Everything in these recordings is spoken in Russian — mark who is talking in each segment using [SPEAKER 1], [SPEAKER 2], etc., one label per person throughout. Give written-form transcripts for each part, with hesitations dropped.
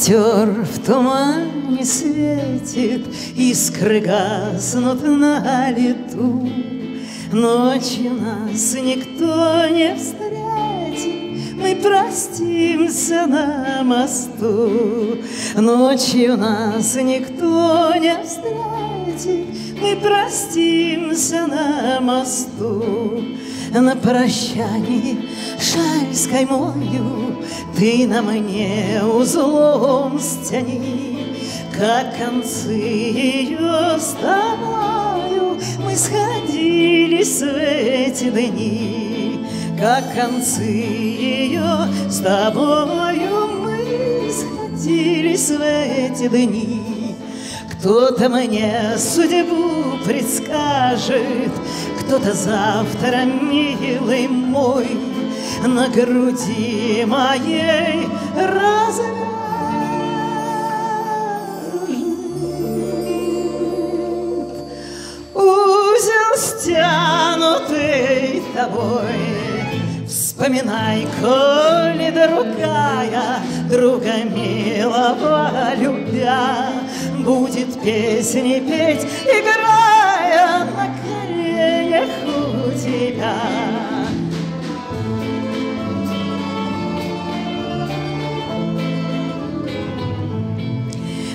[SPEAKER 1] Костер в тумане светит, искры гаснут на лету. Ночью нас никто не встретит, мы простимся на мосту. Ночью нас никто не встретит, мы простимся на мосту. На прощанье шаль с каймою ты на мне узлом стяни, как концы ее с тобою мы сходились в эти дни, как концы ее с тобою мы сходились в эти дни. Кто-то мне судьбу предскажет, кто-то завтра, милый мой, на груди моей развяжет узел, стянутый тобой. Вспоминай, коли другая, друга милого любя, будет песни петь, играя на коленях у тебя.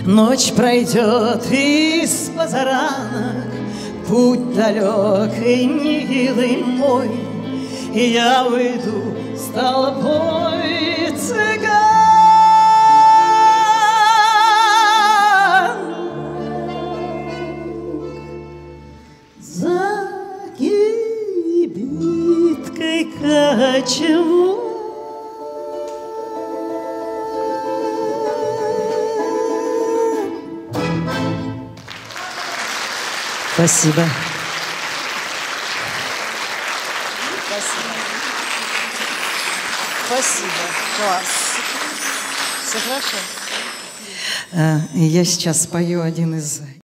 [SPEAKER 1] Ночь пройдет из позаранок, путь далекий, милый мой, и я выйду с толпой цыган. За кибиткой кочевой. Спасибо.
[SPEAKER 2] Спасибо. Спасибо. Класс. Все хорошо?
[SPEAKER 1] Я сейчас спою один из